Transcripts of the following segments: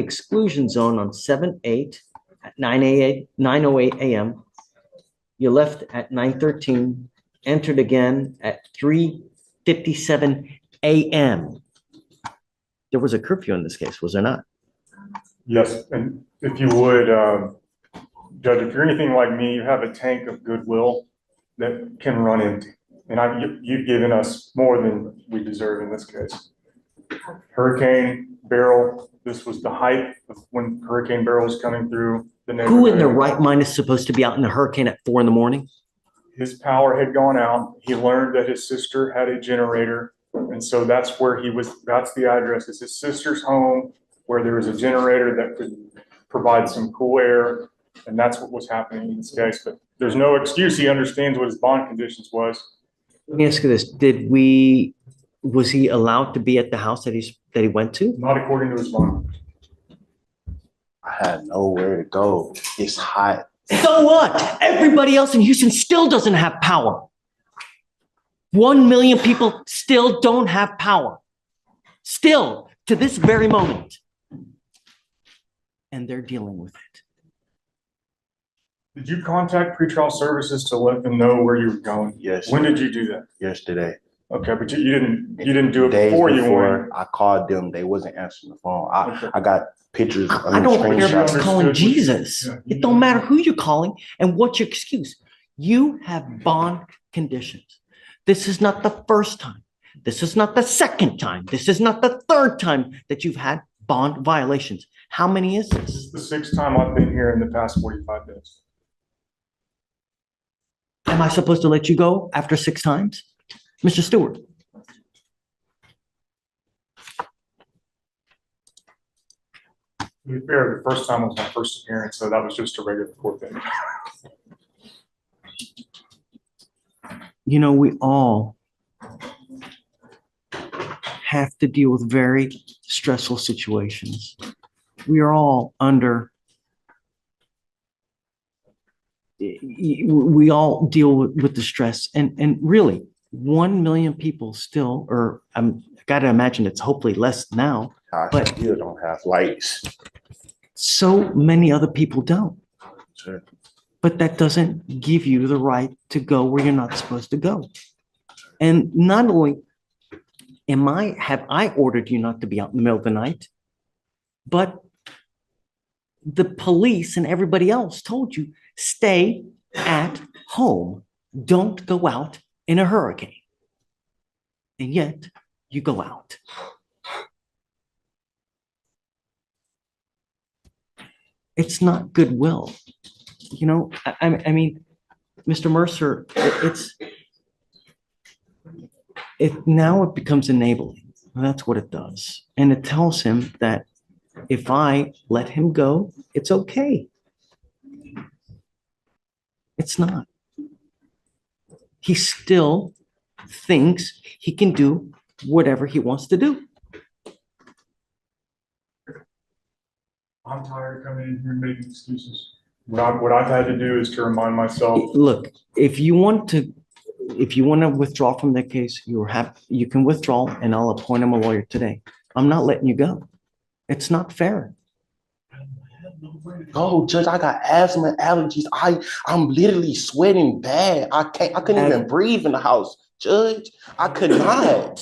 exclusion zone on 7/8 at 9:08 a.m. You left at 9:13, entered again at 3:57 a.m. There was a curfew in this case, was there not? Yes, and if you would, Judge, if you're anything like me, you have a tank of goodwill that can run empty. And you've given us more than we deserve in this case. Hurricane Beryl, this was the height of when Hurricane Beryl was coming through the neighborhood. Who in their right mind is supposed to be out in a hurricane at 4 a.m? His power had gone out. He learned that his sister had a generator. And so that's where he was, that's the address. It's his sister's home where there was a generator that could provide some cool air. And that's what was happening in this case. But there's no excuse. He understands what his bond conditions was. Let me ask you this. Was he allowed to be at the house that he went to? Not according to his bond. I had nowhere to go. It's hot. So what? Everybody else in Houston still doesn't have power. 1 million people still don't have power. Still, to this very moment. And they're dealing with it. Did you contact pretrial services to let them know where you were going? Yes. When did you do that? Yesterday. Okay, but you didn't do it Days before you went. I called them. They wasn't answering the phone. Okay. I got pictures. I don't care about calling Jesus. Yeah. It don't matter who you're calling and what's your excuse. You have bond conditions. This is not the first time. This is not the second time. This is not the third time that you've had bond violations. How many is this? This is the sixth time I've been here in the past 45 days. Am I supposed to let you go after 6 times? Mr. Stewart. To be fair, the first time was my first appearance, so that was just a regular court thing. You know, we all have to deal with very stressful situations. We are all under, we all deal with the stress, and really 1 million people still, or I'm got to imagine it's hopefully less now, But still don't have lights. So many other people don't. Sure. But that doesn't give you the right to go where you're not supposed to go. And not only have I ordered you not to be out in the middle of the night, but the police and everybody else told you, stay at home. Don't go out in a hurricane. And yet you go out. It's not goodwill. You know, I mean, Mr. Mercer, now it becomes enabling. That's what it does. And it tells him that if I let him go, it's okay. It's not. He still thinks he can do whatever he wants to do. I'm tired of coming in here and making excuses. What I've had to do is to remind myself. Look, if you want to withdraw from that case, you can withdraw, and I'll appoint him a lawyer today. I'm not letting you go. It's not fair. Oh, Judge, I got asthma and allergies. I'm literally sweating bad. I couldn't even breathe in the house. Judge, I could not.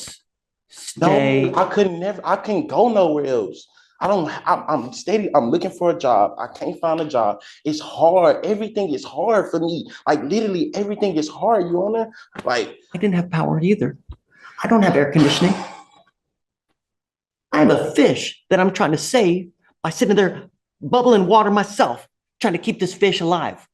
Stay. No, I couldn't go nowhere else. I'm steady. I'm looking for a job. I can't find a job. It's hard. Everything is hard for me. Like literally everything is hard, Your Honor. Like I didn't have power either. I don't have air conditioning. I have a fish that I'm trying to save by sitting there bubbling water myself, trying to keep this fish alive.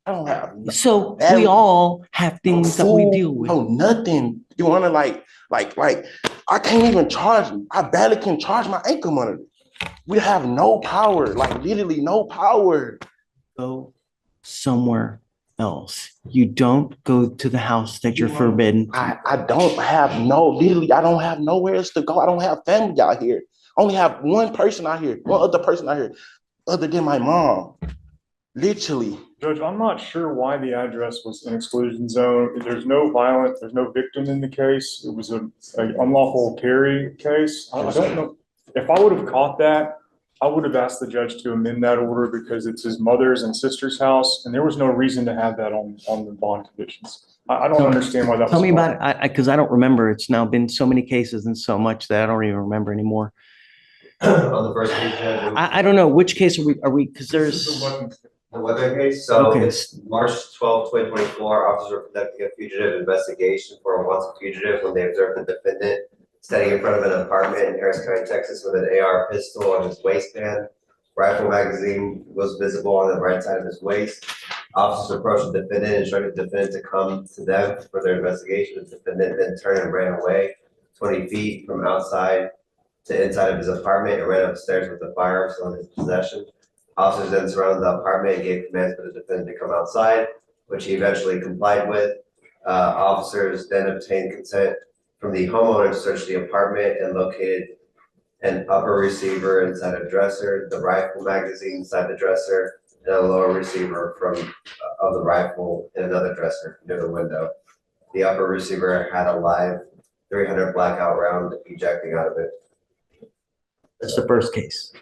I don't have. So we all have things that we deal with. Oh, nothing. You want to like, I can't even charge. I barely can charge my ankle monitor. We have no power, like literally no power. Go somewhere else. You don't go to the house that you're forbidden. I don't have nowhere else to go. I don't have family out here. I only have one person out here, one other person out here, other than my mom. Literally. Judge, I'm not sure why the address was an exclusion zone. There's no victim in the case. It was an unlawful carry case. I don't know. if I would have caught that, I would have asked the judge to amend that order because it's his mother's and sister's house, and there was no reason to have that on the bond conditions. I don't understand why that was. Tell me about it, because I don't remember. It's now been so many cases and so much that I don't even remember anymore. On the first page, Judge, I don't know, which case are we, because there's, the weapon case, so Okay. it's March 12, 2024. Officers were conducting a fugitive investigation for a wanted fugitive when they observed the defendant standing in front of an apartment in Harris County, Texas, with an AR pistol on his waistband. Rifle magazine was visible on the right side of his waist. Officers approached the defendant and instructed the defendant to come to them for their investigation. The defendant then turned and ran away 20 feet from outside to inside of his apartment and ran upstairs with the firearms on his possession. Officers then surrounded the apartment and gave commands for the defendant to come outside, which he eventually complied with. Officers then obtained consent from the homeowner to search the apartment and located an upper receiver inside a dresser, the rifle magazine inside the dresser, and a lower receiver of the rifle in another dresser near the window. The upper receiver had a live 300 blackout round ejecting out of it. that's the first case.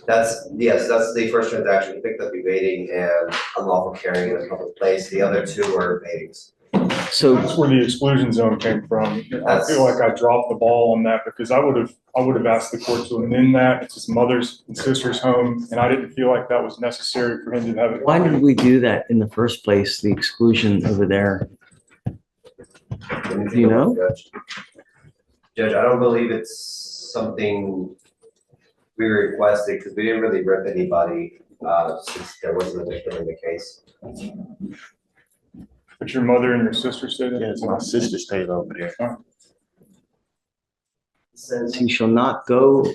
That's the first transaction. He picked up evading and unlawful carrying in a public place. The other two were evadings. So That's where the exclusion zone came from. I feel like I dropped the ball on that because I would have asked the court to amend that. It's his mother's and sister's home, and I didn't feel like that was necessary for him to have it. why did we do that in the first place, the exclusion over there? You know? Judge, I don't believe it's something we requested because we didn't really rip anybody since there wasn't a victim in the case. But your mother and your sister stayed in? Yes, my sister stayed over there. Since He shall not go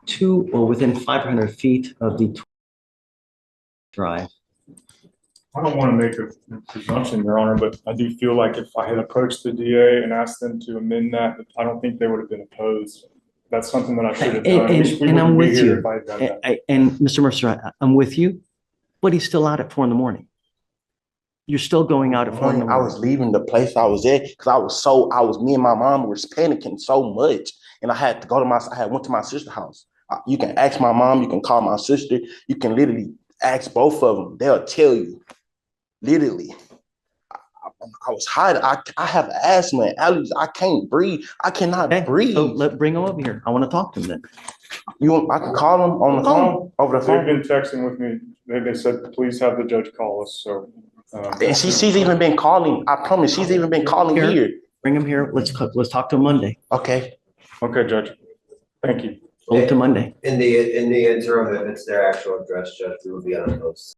to or within 500 feet of the drive. I don't want to make a presumption, Your Honor, but I do feel like if I had approached the DA and asked them to amend that, I don't think they would have been opposed. That's something that I should have done. And I'm with you. If I had done that. And Mr. Mercer, I'm with you, but he's still out at 4 a.m. You're still going out at 4 a.m. I was leaving the place I was at because me and my mom were panicking so much. And I had to go to went to my sister's house. You can ask my mom, you can call my sister, you can literally ask both of them. They'll tell you, literally. I was hiding. I have asthma and allergies. I can't breathe. I cannot breathe. So bring him over here. I want to talk to him then. I can call them on the phone, over the They've phone. been texting with me. They said, please have the judge call us, so. And she's even been calling. I promise, she's even been calling here. Bring him here. Let's talk to him Monday. Okay. Okay, Judge. Thank you. Hold to Monday. in the interim, if it's their actual address, Judge, we will be unopposed.